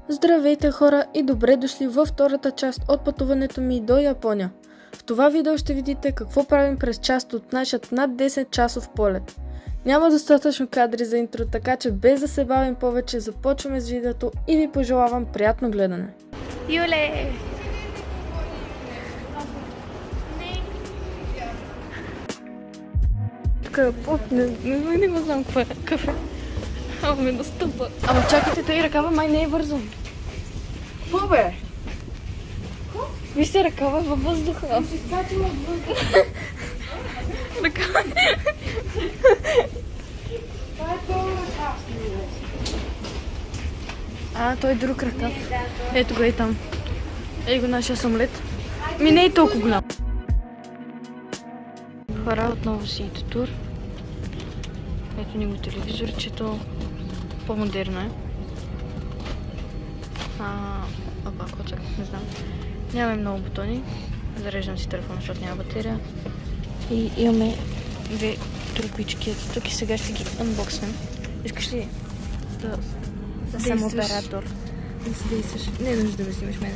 Здравейте хора и добре дошли във втората част от пътуването ми до Япония. В това видео ще видите какво правим през част от нашия над 10 часов полет. Няма достатъчно кадри за интро, така че без да се бавим повече започваме с видеото и ви пожелавам приятно гледане. Юле! Не го знам какъв е. Ама ме настъпа. Ама чакайте, той ръкава май не е вързан. Какво бе? Вижте, ръкава във въздуха. Ръкава. Той е друг ръкав. Ето го е там. Ей го нашия самолет. Ми не е толкова голям. Хора, отново си иде тур. Ето ни го телевизорчето. По-модерно е. Коцак, не знам. Нямаме много бутони. Зареждам си телефона, защото няма батерия. И имаме две трупички тук и сега ще ги анбокснем. Искаш ли да съм оператор? Да си действаш. Не нужда да снимаш мене.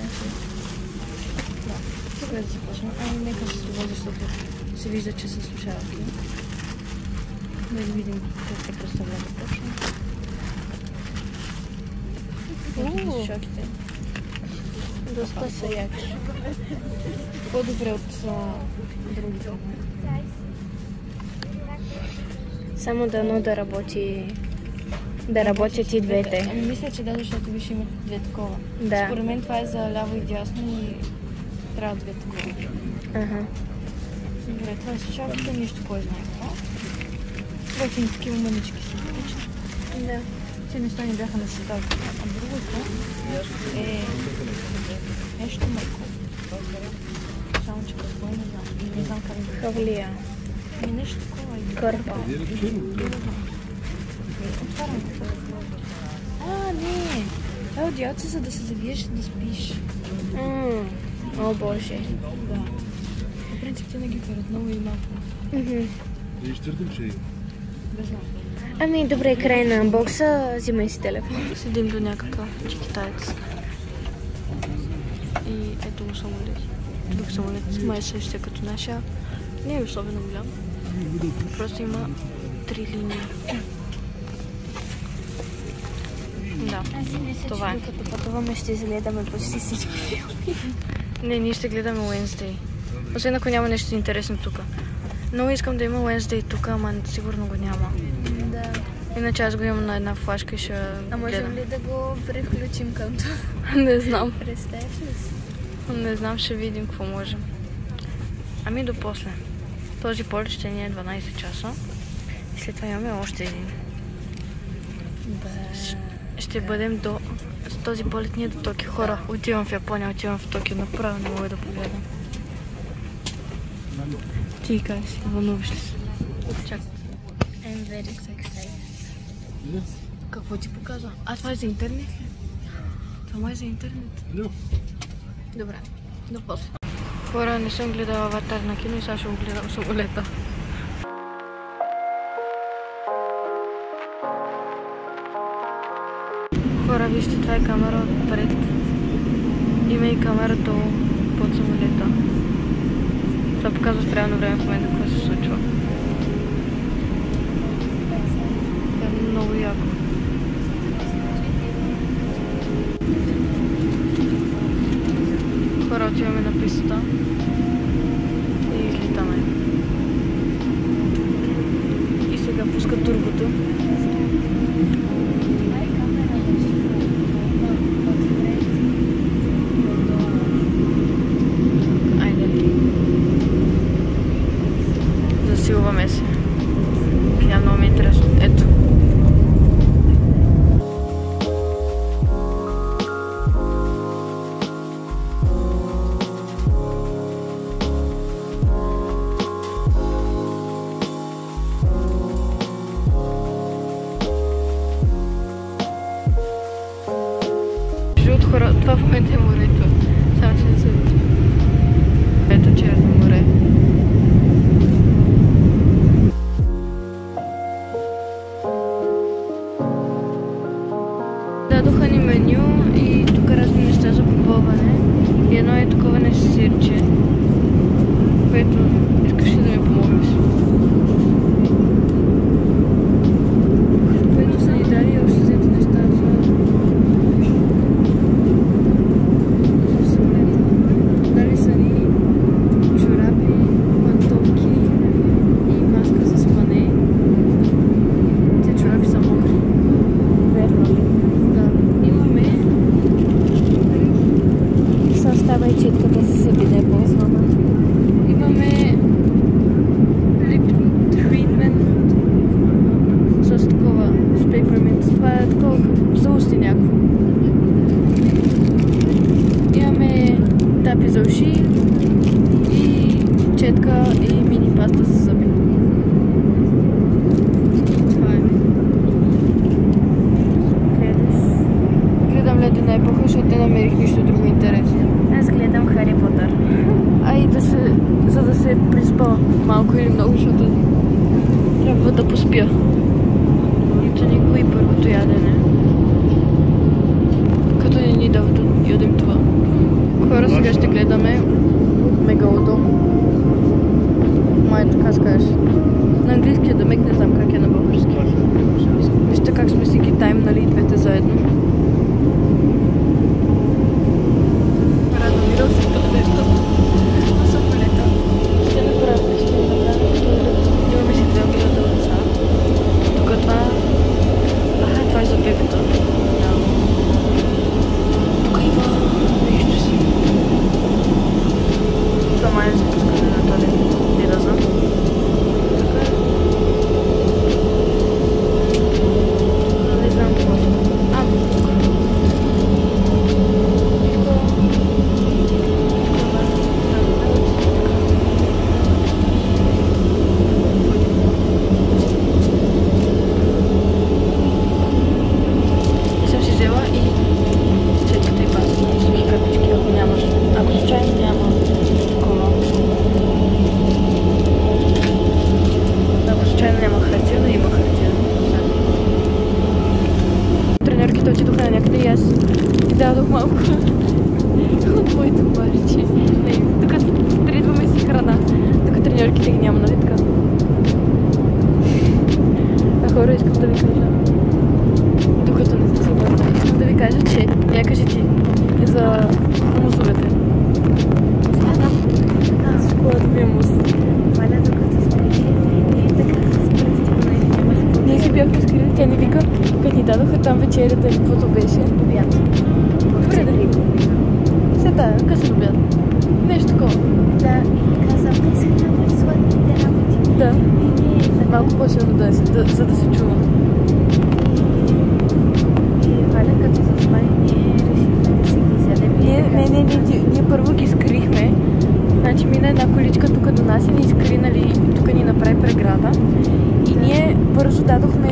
Да. Тук да започнем. Нека с това, защото се вижда, че се слушават. Да видим как се представлява точно. Шоките. Доста са яки. По-добре от другите. Само дано да работи. Да работят и двете. Мисля, че да, защото виж има две такова. Да. Според мен това е за ляво и дясно и трябва две такова. Добре, това е слушалката, нищо кой знае какво. Готини такива мънички са. Да. Те неща не бяха на създалка. А другото е нещо мърко. Само че какво не знам. Не знам как да е. Хавлия. Нещо такова е. Кърпа. Отварям какво. Не! Това е одеялце, за да се завиеш да спиш. О, боже. Да. В принцип те не ги карат много и малко. Без малко. Добре, край на анбокса, взимай си телефон. Седим до някакъв китаец. И ето го самолет. Друг самолет, май същия като нашия. Не е особено голям. Просто има 3 линии. Да, това е. Докато пътуваме ще изгледаме почти всички филми. Не, ние ще гледаме Wednesday. Освен ако няма нещо интересно тук. Много искам да има Wednesday тук, ама сигурно го няма. Да. Иначе аз го имам на една флашка и ще гледам. А можем ли да го превключим към това? Не знам. Представяш ли си? Не знам, ще видим какво можем. Ами до после. Този полет ще ни е 12 часа. И след това имаме още един. Ще бъдем до... С този полет ние до Токио. Хора, отивам в Япония, отивам в Токио. Направо не мога да повядам. Ти как си? Вълнуваш ли се? Чакай. I'm very excited. Какво ти показва? Това е за интернет? Това е за интернет? Добре, до после. Хора, не съм гледала Аватар на кино и сега ще го гледам самолета. Хора, вижте, това е камера отпред. Има и камера долу под самолета. Това показва в реално време в момента какво се случва. Това е много яко. Хора, отиваме на пистата и излитаме. И сега пускат турбото. Засилваме се. Много ми е интересно. Ето. Жут хора, това в момента е морето. Само че не се вижда. Ето Черно море. Дадоха ни меню и кърпи за уши и четка и мини паста за зъби. Това е. Гледам Ледена епоха, защото не намерих нищо друго интересно. Аз гледам Хари Потър. За да се приспа малко или много, защото трябва да поспя. Нито никой и първото ядене. Като не ни дава да ядем това. Хора, сега ще гледаме Мегалодон. Май така скажеш. На английски е да мек, не знам как е на български. Вижте как сме си ги таймнали двете заедно. Радомирал се като нещо. На самолета. Ще направя нещо. Имаме си 2 година деца. Тук това... това е за бебето. Тук има нещо си. Това май е за пускане на туалет. Не да знам. Не знам какво. Отидоха на някъде и аз и дадох малко от моите паричи. Тук тридваме си храна. Тук треньорките ги няма, нали така? Хора, искам да ви кажа. Докато не се събърна, искам да ви кажа, че я кажи ти за мусовете. Аз школата ми е мус. Валя, докато спеше, ние така с пръсти. Ние си бяхме скрили, тя ни вика, като ни дадоха там вечерята или каквото беше. Обяд. Добре, да ви. Сега, късен обяд. Нещо такова. Да, и каза, искаме сладките работи. Да. И ние Малко по-силно за да се чува. И Валя, като заспали, ние решихме да си ги вземем. Ние първо ги скрихме. Значи мина една количка тук до нас и ни скри, нали, тук ни направи преграда. И ние бързо дадохме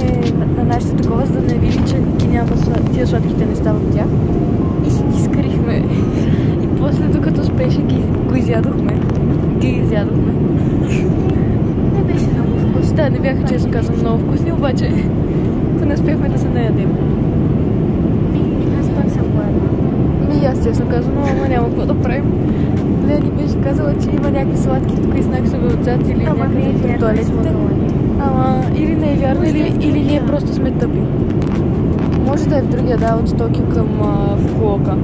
на нашите такова, за да не види, че ги няма тия сладките неща в тях. И си ги скрихме. И после, докато спеше, го изядохме. Ги изядохме. Не беше много вкусно. Да, не бяха, честно казвам, много вкусни, обаче не успяхме да се наядем. Аз пак съм гладна. И аз честно казвам, но няма какво да правим. Лени беше казала, че има някакви сладки тук и снаксове отзад или някъде в туалетите. Ама или не е вярно, или ние просто сме тъпи. Може да е в другия, да, от Токио към Фукуока.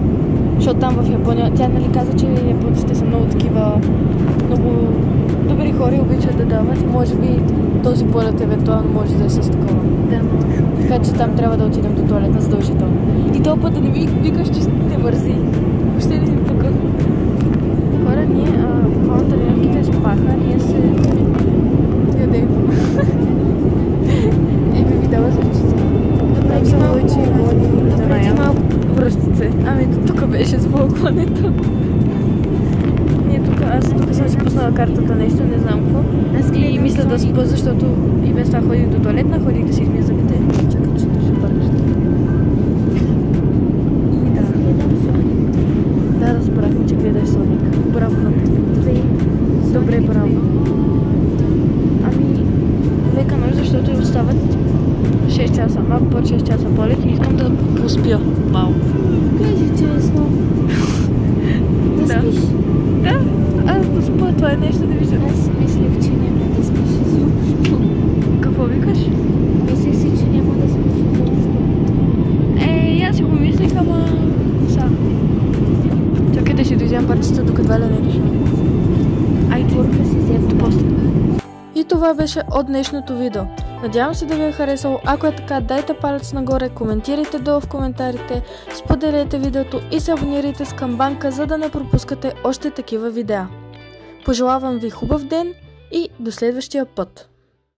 Защото там в Япония, тя нали каза, че японците са много такива, много добри хора и обичат да дават. И може би този полет евентуално може да е с такова. Да, може. Така че там трябва да отидем до туалетна задължително. И този път да не ми викаш, че те мързи. Въобще не ми пука. Хора, ние, буквално тренерките спаха, ние се ядем. И ми видяла за ръчица. Там са лъчи и води. Да ная връщице. Ами тук беше с балконето. Ние тук, аз тук съм си пуснала картата нещо, не знам какво. И мисля да спа, защото и без това ходих до туалетна, ходих да си измия зъбите. Чакай, че ще бъдеш. И да. Да, разбрахме, че гледаш Соник. Браво на теб. Добре, браво. Ами, лека нощ, защото и остават 6 часа, малко под 6 часа полет и искам да поспя малко. Кажи честно. Да спиш? Да, аз да спа, това е нещо да виждам. Аз си мислех, че няма да спиш изобщо. Какво викаш? Мислех си, че няма да спиш изобщо. Аз си го мислех, ама... Чакай да си дойдем парчета, докато Валя не е дошла. Бурка си взем после. И това беше от днешното видео. Надявам се да ви е харесало. Ако е така, дайте палец нагоре, коментирайте долу в коментарите, споделете видеото и се абонирайте с камбанка, за да не пропускате още такива видеа. Пожелавам ви хубав ден и до следващия път!